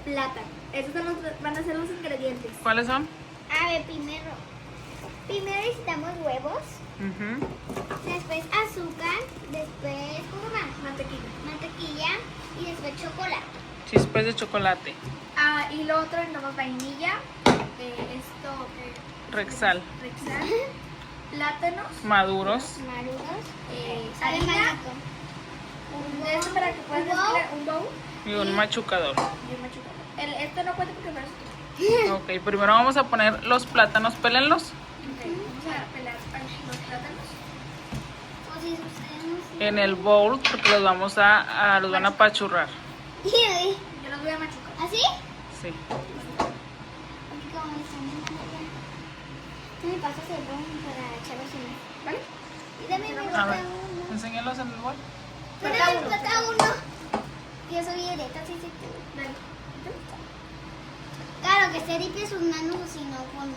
plátano. Estos van a ser los ingredientes. ¿Cuáles son? A ver, primero necesitamos huevos, después azúcar, después ¿cómo más? Mantequilla y después chocolate. Chispas de chocolate. Ah, y lo otro necesitamos vainilla, Rexal. Plátanos, Maduros. Maduros. harina, de eso para que puedas mezclar un bowl Y un machucador. y un machucador. Esto no cuenta porque no es otro. Ok, primero vamos a poner los plátanos. Pélenlos. Vamos a pelar los plátanos. O si ustedes no sé. En el bowl porque los vamos los van a apachurrar. Yo los voy a machucar. ¿Así? Sí. Porque como me están dejando ya. Tú me pasas el bowl para echarlos en. ¿Vale? Y dame mi A plata ver, uno. enséñalos en el bowl. Dame mi plata uno. Yo soy directa, sí, sí, tú. Dale. Claro, que se limpie sus manos, si no con.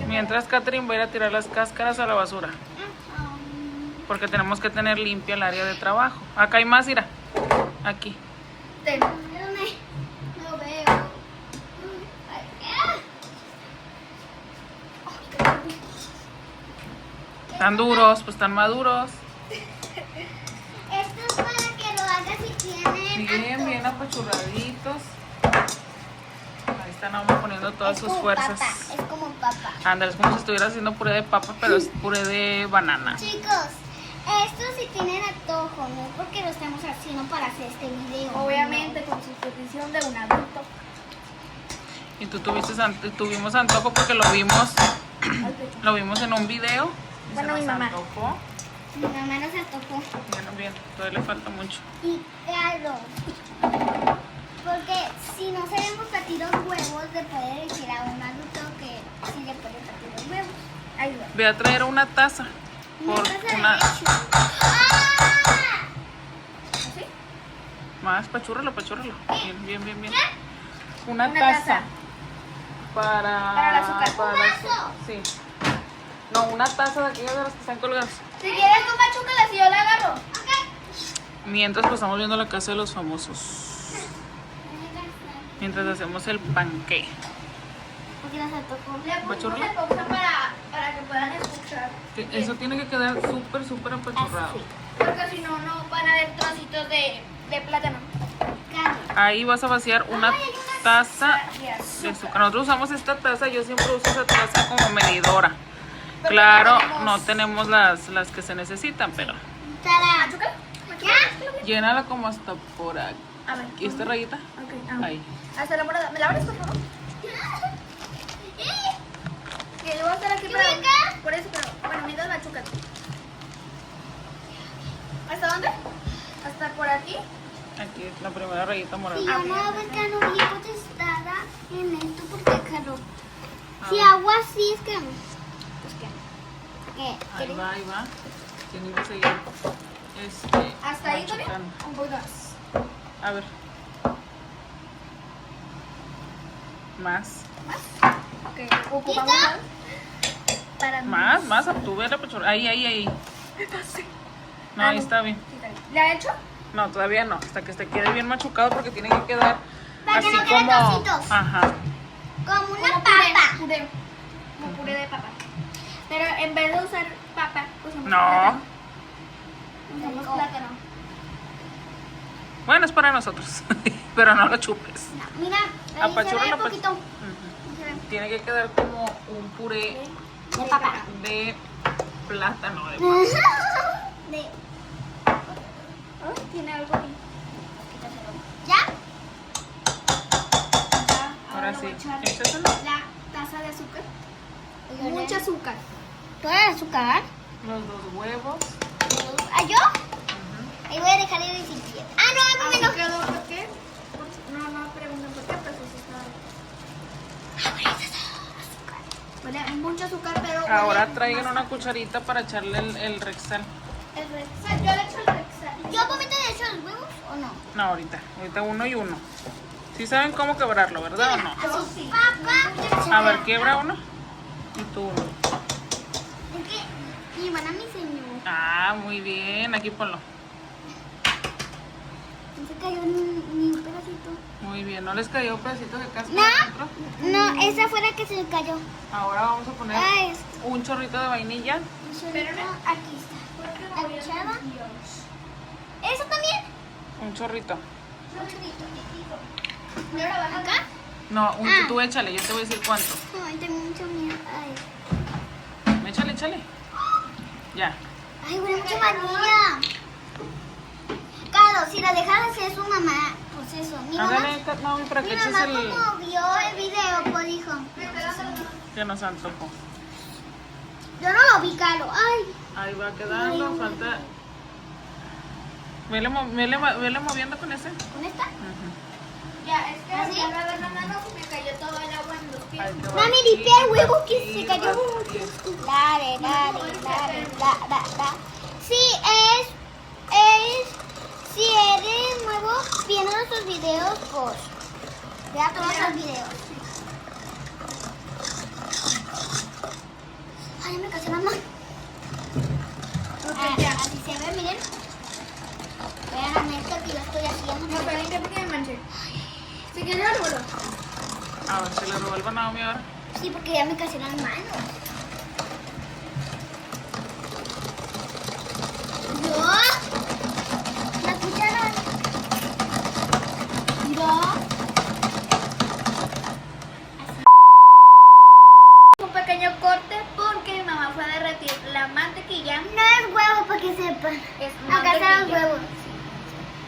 Mientras Catherine va a ir a tirar las cáscaras a la basura. Porque tenemos que tener limpia el área de trabajo. Acá hay más, mira. Aquí. Ten. ¿Dónde? No veo. Están duros, pues están maduros. Esto es para que lo hagas si tienen. Bien apachurraditos. Ahí están vamos poniendo todas Es sus como fuerzas. papa, es como papa. Ándale, es como si estuviera haciendo puré de papa, pero es puré de banana. Chicos, esto sí tienen antojo, no es porque lo estamos haciendo para hacer este video. Obviamente con supervisión de un adulto. Y tú tuvimos antojo porque lo vimos en un video. Y Bueno, se mi nos mamá. antojó. Mi mamá nos antojó. Bien, todavía le falta mucho. Y claro, porque si no sabemos partir los huevos, le puede decir a un adulto que sí le puede partir los huevos. Ayuda. Voy a traer una taza. Por taza de una leche. ¡Ah! ¿Así? más, pachúrralo. Bien. Una Una taza. taza. Para el azúcar. para ¿Un el vaso? azúcar, sí. No, una taza de aquellas de las que están colgadas. Si quieres tú machúcala si yo la agarro. Mientras pues estamos viendo la casa de los famosos. Mientras hacemos el panqué. Porque nos antojó. Le pusimos ¿Machúrrala? el pausa para que puedan escuchar. Eso tiene que quedar súper apachurrado. Así. Porque si no, no van a haber trocitos de plátano. Claro. Ahí vas a vaciar una taza de azúcar. Nosotros usamos esta taza, yo siempre uso esa taza como medidora. Porque Claro, no no tenemos las que se necesitan, pero ¡Tarán! ¿Machúcala? ¿Ya? llénala como hasta por aquí. A ver. ¿Y esta rayita? Ok, Ahí. hasta la morada. ¿Me la abres, por favor? Que yo voy a estar aquí ¿Yo para... voy acá? Por eso, pero... Bueno, mientras machúcala. ¿Hasta dónde? Hasta por aquí. Aquí es la primera rayita morada. Si yo no hago el cano bien contestada en esto, porque claro. Si Ah. hago así es que. Pues que. Ahí va. Tiene que seguir. Hasta ahí, Tony. machacando. Un poquito más. A ver. Más. Ok, ocupamos ¿Lista? para... Más, obtuve la pachurra. Ahí. No, ahí está bien. ¿Le ha hecho? No, todavía no. Hasta que se quede bien machucado porque tiene que quedar Para que así no queden como. trocitos. Ajá. Como una Como papa. puré. Como puré de papa. Pero en vez de usar papa, usamos No. plátano. Usamos plátano. Bueno, es para nosotros. Pero no lo chupes. No, mira, ahí se Apachurra ve la un poquito. Ujú. Tiene que quedar como un puré De papa. de plátano. De. Ay, tiene algo ahí. ¿Ya? Ya, Ahora le sí. voy a echar Échaselo. la taza de azúcar. Mucho azúcar. ¿Todo el azúcar? Los 2 huevos. ¿Ah, yo? Ahí voy a dejar el recipiente. Ah, no, no, Así no. quedó, ¿por qué? No pregunten por qué, pero sí está. Huele a mucho azúcar, pero huele Ahora traigan más una ácido. cucharita para echarle el Rexal. El Rexal, yo le echo el Rexal. ¿Yo vomito de hecho los huevos o no? No, ahorita uno y uno. ¿Sí saben cómo quebrarlo, verdad o no? Yo sí. Papá. A ver, quiebra uno y tú uno. Es que mi hermana me enseñó. Ah, muy bien. Aquí ponlo. se cayó ni un pedacito. Muy bien, ¿no les cayó un pedacito de cáscara No, adentro? no, esa fue la que se cayó. Ahora vamos a poner Ah, es. un chorrito de vainilla. Pero no, aquí está. La cuchara. ¿Eso también? Un chorrito. Un chorrito. ¿Y ahora vas ¿Acá? No, Ah. tú échale, yo te voy a decir cuánto. Ay, tengo mucho miedo. Ay, Échale. Ya. ay huele mucho vainilla. Carlos, si la dejas hacer su mamá, pues eso. Mi mamá, Hágale, Naomi, para que mi eches mamá el como vio el video, pues dijo. que nos antojó. Yo no lo vi, Carlos. Ay, Ahí va quedando, falta. Vele moviendo con ese. ¿con esta? Ujú. Ya, es que ¿Así? la verdad no se me cayó todo el agua en los pies. Ahí te va Mami, aquí, limpia el huevo que aquí, se cayó. aquí. Dale. Si eres nuevo viendo nuestros videos, pues vea todos los videos. Ay, me casé la mano. Así se ve, miren. Vean la mezcla que yo estoy haciendo. No, pero ¿qué porque me manché? ¿Se quedó el bolo? A ver, se le revuelva a Naomi ahora. Sí, porque ya me casé las manos. Yo. La cuchara. Yo. Un pequeño corte porque mi mamá fue a derretir la mantequilla. No es huevo para que sepan. Es Acá están los mantequilla. huevos.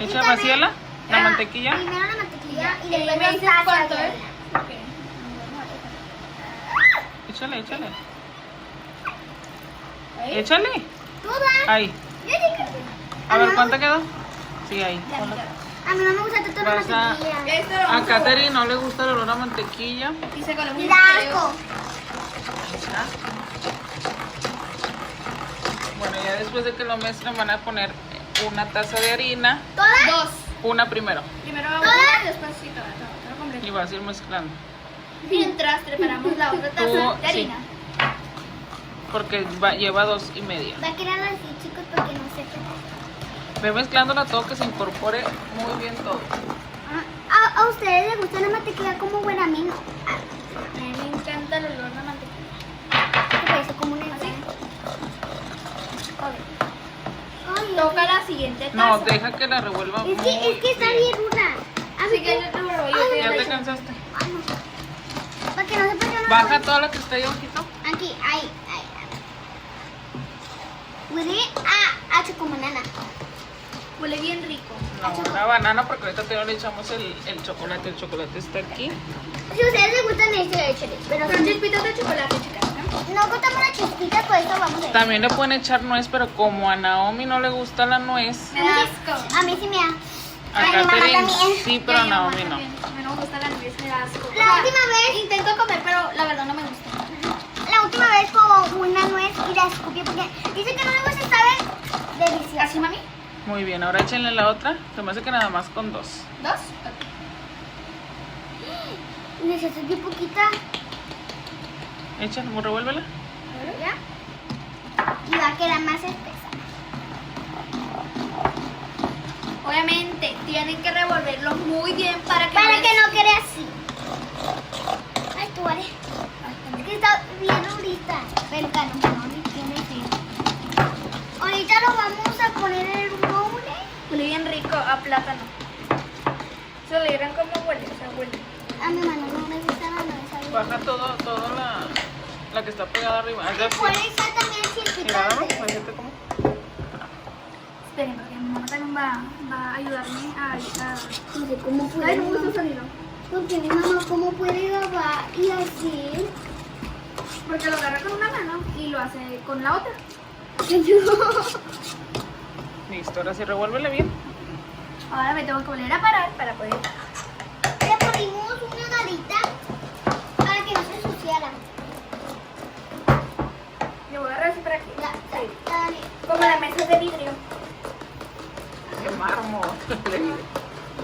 Echa, también- vaciala la Ah, mantequilla. Primero la mantequilla y Y después me la dices salsa. cuánto es. Échale. Ahí. Échale. Toda. Ahí. Yo llegué. A ver, no. ¿cuánto quedó? Sí, ahí. Ya, Ponla. A mí no me gusta tanto la Vas a- mantequilla. Esto lo A vamos a Katherine no le gusta el olor a mantequilla. y se coló Y da asco. Ya. Bueno, ya después de que lo mezclen van a poner una taza de harina. ¿Toda? Dos. Una primero. Primero ¿Toda? una y después sí, todo completo. Y vas a ir mezclando. Mientras preparamos la otra taza Tú, de harina. Porque lleva 2,5. Va a quedar así, chicos, porque no sé qué. Ve mezclándola todo que se incorpore muy bien todo. ¿A ustedes les gusta la mantequilla como buena? A mí no. A mí me encanta el olor de mantequilla. Me parece como una ¿Así? Ay, Toca la siguiente taza. No, deja que la revuelva muy es que está bien dura. Así que yo te lo voy a ¿Ya te hacer. cansaste? Ay, no. Para que no sepa yo no. Baja toda la que está ahí abajito. Aquí, ahí. Huele a chocobanana. Huele bien rico. No, una banana porque ahorita todavía le echamos el chocolate. El chocolate está aquí. Si a ustedes les gustan échale. Pero Son chispitas de chocolate, chicas. ¿No? no cortamos las chispitas, por eso vamos a ver. También le pueden echar nuez, pero como a Naomi no le gusta la nuez, Me da asco. A mí sí me da. a Ay, mi mamá Katherine también. sí, pero a Y a mi mamá Naomi no. también. A mí no me gusta la nuez, me da asco. La última vez- Intento comer, pero la verdad no me gusta. La última vez con una nuez y la escupí porque dice que no me gusta, sabe delicioso. ¿Así, mami? Muy bien, ahora échenle la otra. Se me hace que nada más con 2. ¿Dos? Necesito bien poquita. Échale, revuélvela. ¿Ya? Y va a quedar más espesa. Obviamente, tienen que revolverlo muy bien para que Para no que no quede así. Ay, tú vale. Es que está bien durita. Pero claro, no tiene que. Ahorita lo vamos a poner en el molde. Huele bien rico a plátano. Se le vieron cómo huele, o sea, huele. A mi mano no me gusta la nuez. ¿sabes? Baja todo la que está pegada arriba. Haz así. Puede ser también chispita. Mira, ¿no? Fíjate cómo. Esperen, porque mi mamá también va a ayudarme a... No sé cómo puede. Ay, no me gusta el sonido. Porque mi mamá, ¿cómo puede grabar y así? Porque lo agarra con una mano y lo hace con la otra. Listo, ahora sí revuélvele bien. Ahora me tengo que volver a parar para poder... Le ponimos una garita para que no se ensuciara. Le voy a agarrar así para aquí. Dale. Como la mesa de vidrio. De mármol.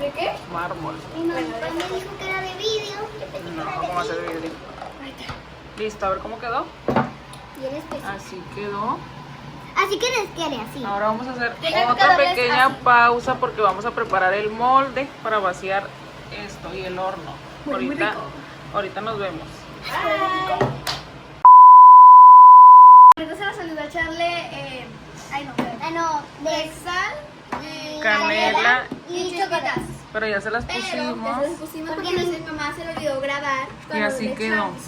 ¿De qué? Mármol. Mi mamá me dijo que era de vidrio. Yo pensé que No, era ¿cómo va a ser de de vidrio. vidrio? Listo, a ver cómo quedó. Y él espesa. Así quedó. Así que les quiere así. Ahora vamos a hacer Tiene que otra darles pequeña así. pausa porque vamos a preparar el molde para vaciar esto y el horno. Muy Ahorita, rico. ahorita nos vemos. Ahorita se nos olvidó echarle, No, de sal y Canela. y y chocolate. chocolate. Pero ya se las Pero pusimos. ya se las pusimos Porque porque mi- mi mamá se le olvidó grabar. Y cuando así le quedó. echamos.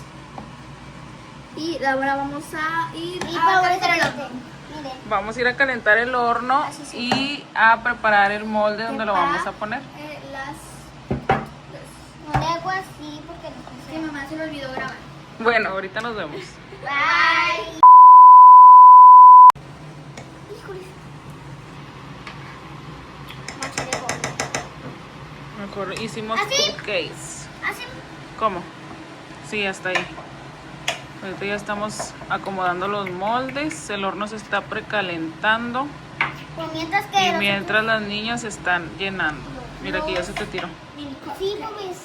Y ahora vamos a ir Y a para calentar el este, horno. miren. Vamos a ir a calentar el horno Así sí. y a preparar el molde donde lo Prepara, vamos a poner. No le hago así porque no Que sé. mi mamá se le olvidó grabar. Bueno, ahorita nos vemos. Bye. Híjole. Noche de bola. Mejor hicimos ¿Así? cupcakes. Así. ¿Cómo? Sí, hasta ahí. Ahorita ya estamos acomodando los moldes. El horno se está precalentando. Pues mientras que Y los mientras las niñas están llenando. Mira que ya se te tiró. otros- Sí, pues.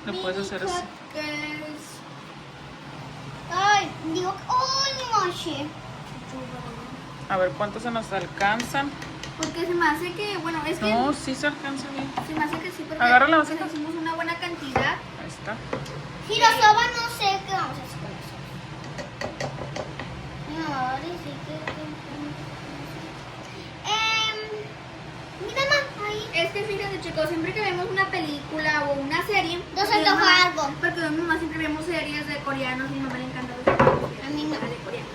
Le puedes hacer así. Ay, digo, ay, noche. A ver cuántos se nos alcanzan. Porque se me hace que, bueno, es que No, sí se alcanza bien. se me hace que sí, porque Agarra la vasija. hicimos una buena cantidad. Ahí está. Si lo soba, no sé qué vamos a hacer con eso. Mi mamá va a decir mira, mamá, ahí. Es que fíjate, chicos, siempre que vemos una película o una serie, Nos porque antoja mi mamá- algo. Porque mi mamá siempre vemos series de coreanos, mi mamá le encanta ver series A mí no. de coreanos.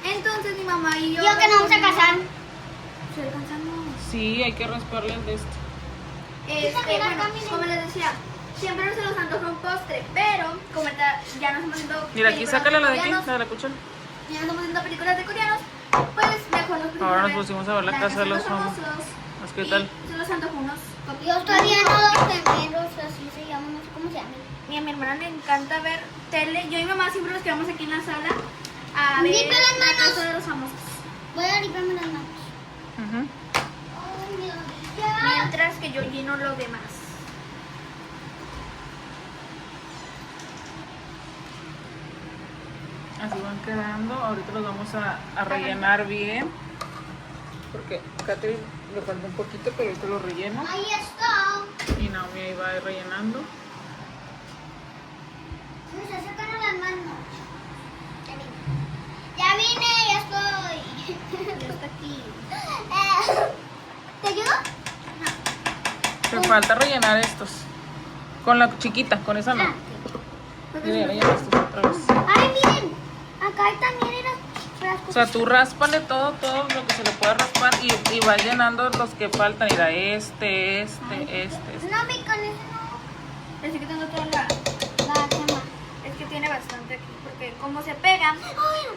Entonces mi mamá y yo. Digo que no vamos a casar. Se alcanzamos. Sí, hay que rasparle el de este. también acá, Bueno, miren. como les decía, siempre se nos antoja un postre, pero como ahorita ya no estamos haciendo. Mira, aquí películas sácala la de aquí, coreanos, la de la cuchara. Ya no estamos haciendo películas de coreanos, pues mejor nos pusimos Ahora nos ver pusimos a ver la casa de los famosos. Es que y tal. se nos antojó unos. Yo estoy viendo los gemelos, así se llaman, no sé cómo se llaman. Y a mi hermana le encanta ver tele. Yo y mi mamá siempre nos quedamos aquí en la sala a ver Limpia las la manos. casa de los famosos. Voy a limpiarme las manos. Ujú. Ay, mi rodilla. Mientras que yo lleno lo demás. Así van quedando. Ahorita los vamos a rellenar bien. Porque a Catherine le falta un poquito, pero ahorita lo relleno. Ahí está. Y Naomi ahí va a ir rellenando. Me está sacando las manos. Ya vine, ya estoy. Ya está aquí. ¿Te ayudo? Te falta rellenar estos. Con la chiquita, con esa no. Ah, Mira, ya rellenaste otra vez. Ay, miren. Acá hay también las O sea, tú ráspale todo lo que se le pueda raspar y vas llenando los que faltan. Mira, este. No, mi con ese no. Así que tengo toda la. La quema. Es que tiene bastante aquí. Porque como se pegan. Ay,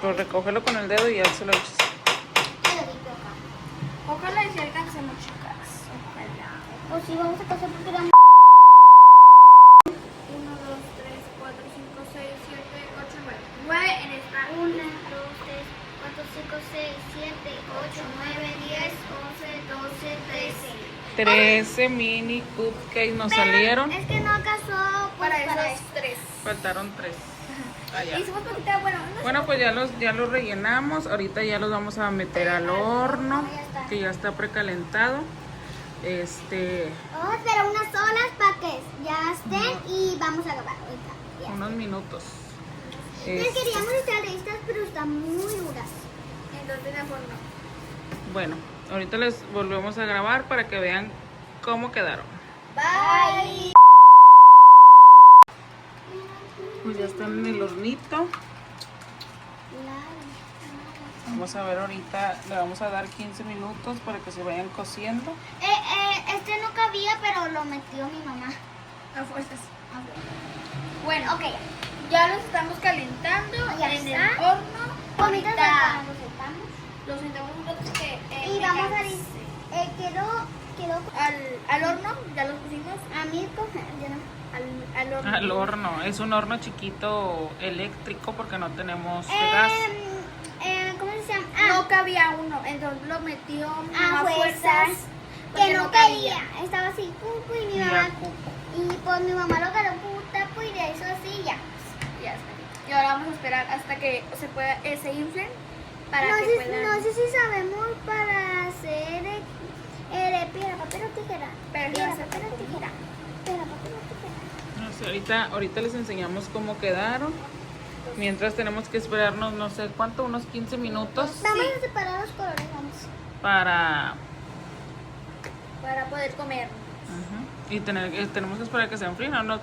Pues recógelo con el dedo y ya se lo echas. ya lo limpio acá. Ojalá y si alcancemos, chicas. Ojalá. O si vamos a casar porque la 1, 2, 3, 4, 5, 6, 7, 8, 9. 9 en esta. 1, 2, 3, 4, 5, 6, 7, 8, 9, 10, 11, 12, 13. 13 mini cupcakes nos Pero salieron. Es que no alcanzó pues, Para esos eso. 3. Faltaron 3. Allá. Hicimos poquita, bueno, no sé. Bueno, pues ya los rellenamos. Ahorita ya los vamos a meter al horno, que ya está precalentado. Vamos a esperar unas horas para que ya estén y vamos a grabar ahorita. Ya. Unos minutos. Les queríamos estar listas, pero están muy duras. Entonces mejor no. Bueno, ahorita les volvemos a grabar para que vean cómo quedaron. Bye. Pues ya están en el hornito. Vamos a ver ahorita, le vamos a dar 15 minutos para que se vayan cociendo. Este no cabía, pero lo metió mi mamá. A fuerzas. Bueno, ok. Ya los estamos calentando Ya en está. el horno. Ahorita Ahorita lo sentamos. los sentamos un rato que Y me vamos a cansé. quedó al horno, ya los pusimos a mí ya no. al horno. Al horno, es un horno chiquito eléctrico porque no tenemos gas. ¿Cómo se llama? No cabía uno, entonces lo metió A fuerzas. Que porque no caía. Estaba así, y mi Y mamá. a cupo. Y pues mi mamá lo agarró puta, pues y le hizo así y ya. Ya está. Y ahora vamos a esperar hasta que se pueda, se inflen para no, que sé, puedan... no sé si sabemos para hacer piedra, papel o tijera. Pero Piedra, no sé papel o cómo. tijera. Piedra, papel o tijera. No sé, ahorita les enseñamos cómo quedaron. Mientras tenemos que esperarnos, no sé cuánto, unos 15 minutos Vamos a separar los colores, vamos. para poder comer. y tenemos que esperar que se enfríen. No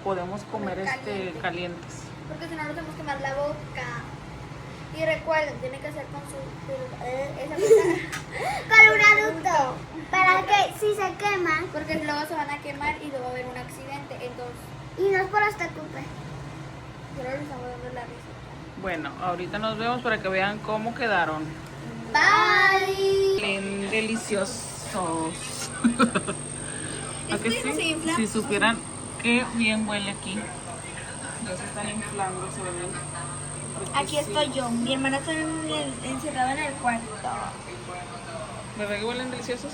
podemos comer calientes. Porque si no nos tenemos que quemar la boca. Y recuerden, tiene que ser con su... esa cosa. Con un adulto. Para que si se quema. Porque luego se van a quemar y luego va a haber un accidente. Entonces, Y no es por esta culpa. solo les estamos dando la receta. Bueno, ahorita nos vemos para que vean cómo quedaron. Bye. Bien deliciosos. ¿A que Esto ya no se sí? infla. Si supieran qué bien huele aquí. Ya se están inflando, se ven. Aquí estoy yo. Mi hermana está encerrada en el cuarto. ¿Verdad que huelen deliciosos?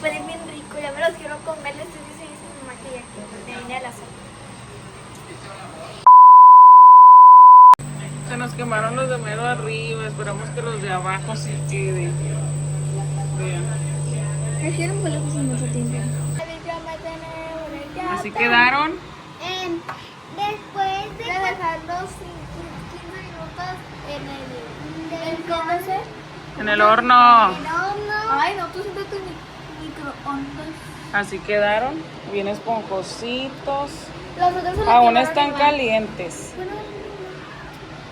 Huelen bien rico. Ya me los quiero comer. Les estoy diciendo a mi mamá que ya vine a la sala. Se nos quemaron los de mero arriba. Esperamos que los de abajo sí queden. Vean. Prefiero huele mucho tiempo. Así quedaron. Después de dejarlos 15 minutos en el ¿cómo En el horno. Ay, no, tú siempre tu microondas. Así quedaron. Bien esponjositos. Los otros se los Aún quemaron están igual. calientes.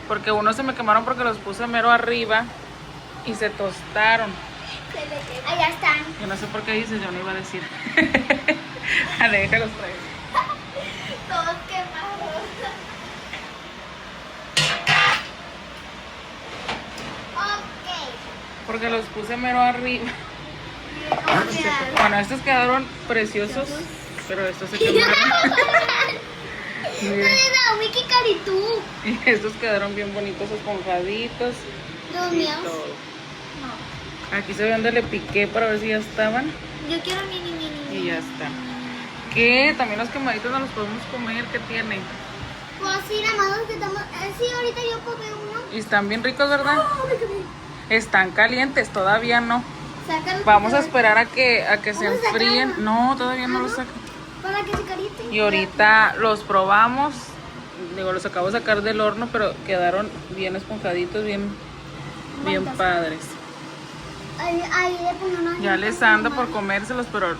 Porque unos se me quemaron porque los puse mero arriba y se tostaron. allá están. Yo no sé por qué dices, yo no iba a decir. Déjalos traer. Todos quemados. Ok. Porque los puse mero arriba. Bueno, estos quedaron preciosos, pero estos se quemaron. No le da Wiki Caritú. Y estos quedaron bien bonitos, esponjaditos. Los y míos. todo. Aquí se ve donde le piqué para ver si ya estaban. Yo quiero mini. Y ya está. ¿Qué? También los quemaditos no los podemos comer. ¿Qué tiene? Pues sí, nada más los que estamos. Sí, ahorita yo comí uno. Y están bien ricos, ¿verdad? Están calientes, todavía no. Sácalos. Vamos a esperar a que se Vamos a enfríen. sacarlo. No, todavía no los saco. Para que se cariten. Y ahorita los probamos. Digo, los acabo de sacar del horno, pero quedaron bien esponjaditos, bien Bonitos. padres. Ahí le pongo uno. Ya les anda por comérselos, pero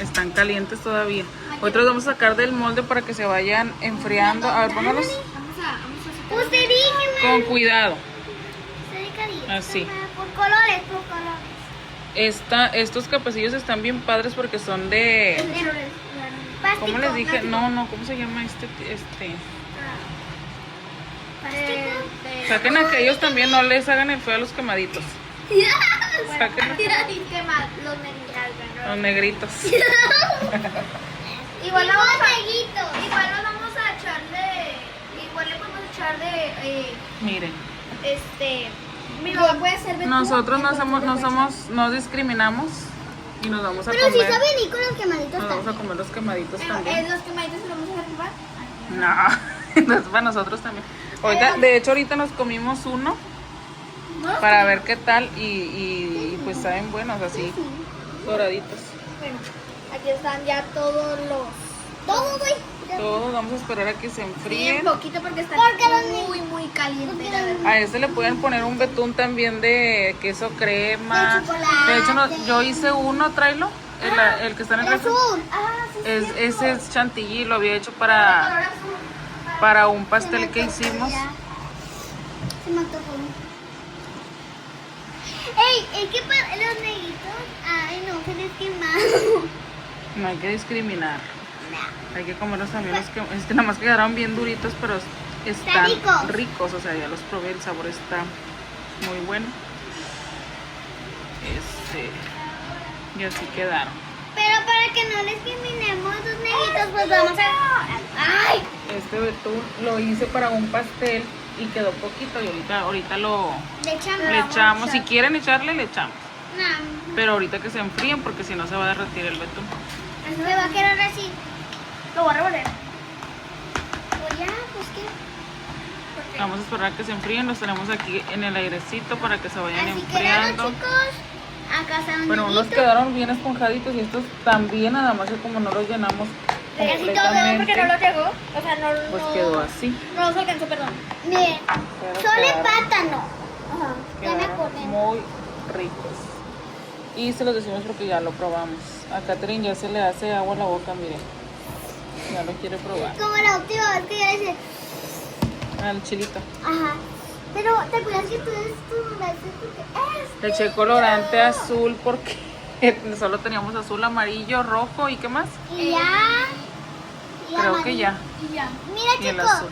están calientes todavía. Ahorita los vamos a sacar del molde para que se vayan enfriando. A ver, póngalos Vamos a Usted dígame. con cuidado. Usted cariño. Así. Por colores. Estos capecillos están bien padres porque son de... Plástico. ¿Cómo les dije? Plástico. No, ¿cómo se llama este? Plástico. Saquen aquellos también, no les hagan el feo a los quemaditos. Saquen los negritos. Igual Tipo vamos a neguitos. igual nos vamos a echar de igual le podemos echar de Miren, mi mamá puede hacer betún, nosotros entonces no discriminamos y nos vamos a Pero si comer. saben y con los quemaditos Nos vamos a también. comer los quemaditos pero, también. los quemaditos se los vamos a arribar. No, entonces para nosotros también. De hecho, ahorita nos comimos uno para ver qué tal y pues saben buenos así, doraditos. Bueno, aquí están ya todos los Todo, güey. Todos vamos a esperar a que se bien enfríen. poquito porque están Porque los muy calientes. porque la los- verdad. A este le pueden poner un betún también de queso crema. De chocolate. De hecho, yo hice uno, tráelo. El que está en el El refri. azul. Ah, sí. Ese es chantilly, lo había hecho Color para azul. un pastel que hicimos. Se me antojó. Ey, es que para los negritos. Ay, no, se les quemaron. No hay que discriminar. Hay que comerlos también los que... Es que nada más quedaron bien duritos, pero están ricos. ricos. O sea, ya los probé, el sabor está muy bueno. Y así quedaron. Pero para que no les discriminemos los negritos, pues vamos a. ¡Ay! Este betún lo hice para un pastel y quedó poquito. Y ahorita lo Le echamos. Si quieren echarle, le echamos. No. Pero ahorita que se enfríen, porque si no se va a derretir el betún. Me va a quedar así. Lo voy a revolver. Pues ya, pues qué. Vamos a esperar a que se enfríen. Los tenemos aquí en el airecito para que se vayan Así quedaron, enfriando. chicos. Acá están un Bueno, unos niñito. quedaron bien esponjaditos y estos también, nada más que como no los llenamos Casi todo porque no completamente, lo llegó. O sea, no, pues no, quedó así. no los alcanzó, perdón. Miren, Pero son de quedaron- plátano. Ajá. Ya me quedaron acordé. muy ricos. Y se los decimos porque ya lo probamos. A Catherine ya se le hace agua a la boca, miren. Ya lo quiere probar. Como la última vez que ya dice, Al chilito. ajá. Pero, ¿te acuerdas que tú eres tu brazo? Porque Le eché colorante azul porque solo teníamos azul, amarillo, rojo y ¿qué más? Y ya. y Creo que amarillo. ya. Y ya. Mira, Y el chicos. azul.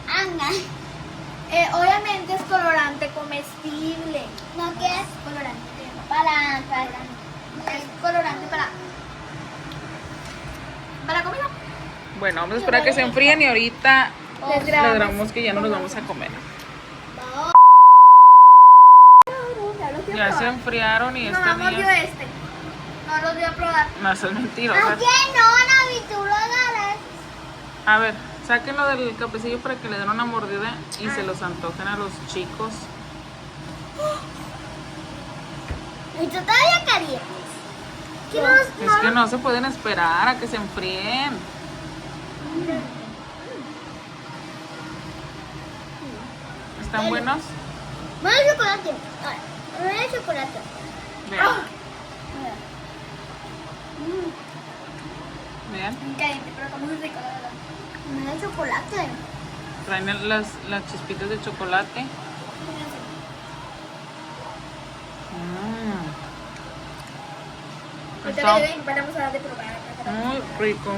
Anda. Obviamente es colorante comestible. No quieres Colorante. para. Es colorante para comida. Bueno, vamos a esperar a que se enfríen y ahorita Les les grabamos. grabamos que ya no los vamos a comer. Ya lo quiero Ya se probar. enfriaron y Mi esta mamá mordió niña... este. No los voy a probar. No, eso es mentirosa. ¿A quién no, Navi? Tú lo agarras. A ver, sáquenlo del cafecillo para que le den una mordida y se los antojen a los chicos. Y tú todavía calientes. ¿Qué no, Es que no se pueden esperar a que se enfríen. ¿Están buenos? No hay chocolate. No hay chocolate. Vean, Mm, vean. Caliente, pero está muy rico, la verdad. no hay chocolate. Traen las chispitas de chocolate. Ahorita Está le doy, vamos a dar de probar. muy rico.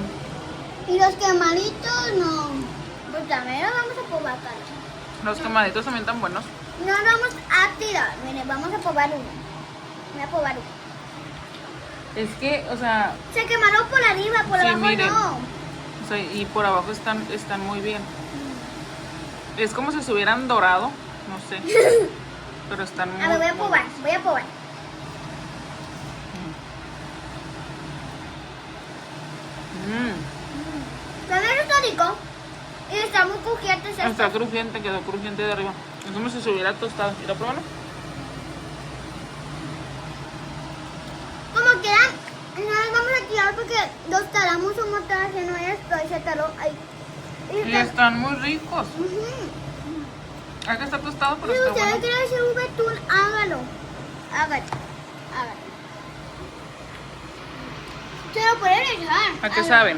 Y los quemaditos no. Pues también los vamos a probar, Carlos. Los quemaditos también están buenos. No nos vamos a tirar. Miren, vamos a probar uno. Voy a probar uno. Es que, o sea, Se quemaron por arriba, por Sí, abajo miren. no. o sea, y por abajo están muy bien. Es como si se hubieran dorado, no sé. Pero están muy A ver, voy a muy probar. buenos. Voy a probar. Mm, También está rico. Y está muy crujiente. está crujiente, quedó crujiente de arriba. Es como si se hubiera tostado. ¿Mira, pruébalo? Como quieran, no los vamos a tirar porque los talamos un montón haciendo esto y se taló ahí. Y están muy ricos. Ujú. Hay que estar tostado, pero Si está ustedes bueno. quieren hacer un betún, hágalo. Hágalo. Hágalo. Se lo pueden echar. ¿A qué saben?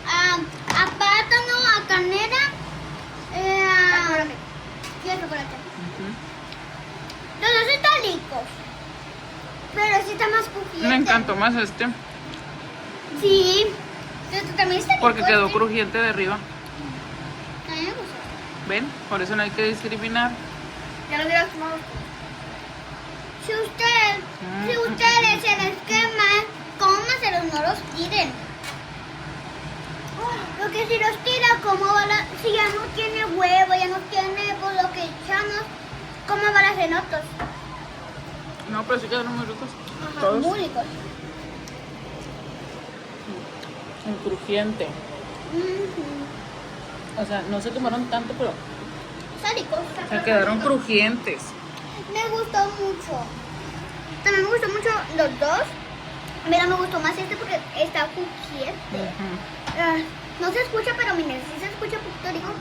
A plátano, a canela, y a chocolate. Ujú. Los dos están ricos. Pero sí está más crujiente. Me encantó más este, Sí. Pero también está rico. porque quedó este. crujiente de arriba. A mí me gustó. ¿Ven? Por eso no hay que discriminar. Ya los dirás como Si ustedes se les queman, cómaselos, no los tiren. Porque si los tiran, ¿cómo van a...? Si ya no tiene huevo, ya no tiene pues, lo que echamos, ¿cómo van a ser otros? No, pero sí quedaron muy ricos. Ajá, Todos. muy ricos. En crujiente. Ujú. O sea, no se quemaron tanto, pero Está rico. o sea, quedaron crujientes. Me gustó mucho. También me gustó mucho los dos. Mira, me gustó más este porque está crujiente. Ujú. No se escucha, pero miren, sí se escucha un poquito rico.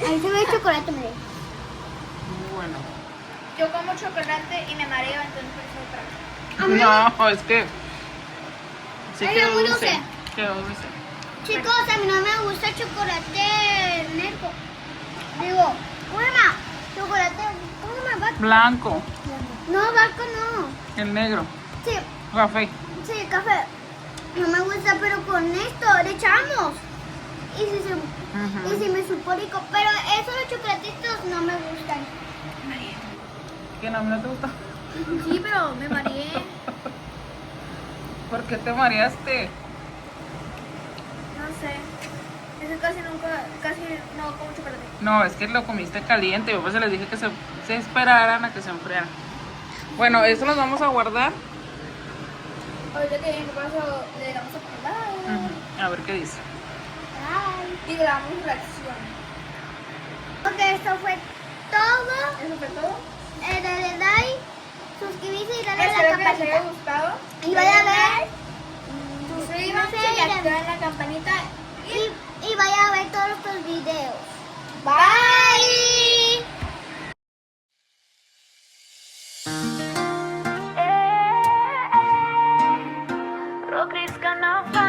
Ahí se ve el chocolate, miren. Muy bueno. yo como chocolate y me mareo, entonces por eso otra. A mí No, es que sí Ay, quedó muy dulce. dulce. Quedó dulce. Chicos, a mí no me gusta el chocolate negro. Digo, mamá, chocolate, ¿cómo me va? Blanco, No, barco no. el negro, Sí, café. sí, café. No me gusta, pero con esto le echamos. Y si me supo rico, pero esos los chocolatitos no me gustan. ¿Qué no, no te gusta? Sí, pero me mareé. ¿Por qué te mareaste? No sé. Eso casi no como chocolate. No, es que lo comiste caliente. Yo pues les dije que se esperaran a que se enfriara. Bueno, eso los vamos a guardar. Ahorita que mi papá le vamos a probar. A ver qué dice. Bye. y grabamos reacciones. Ok, esto fue todo. Eso fue todo. Dale like, suscribirse y darle a la Espero que les haya campanita. gustado. Y vaya a ver. Suscríbanse y activen la campanita. Y vaya a ver todos nuestros videos. Bye. Pro Chris Canapa.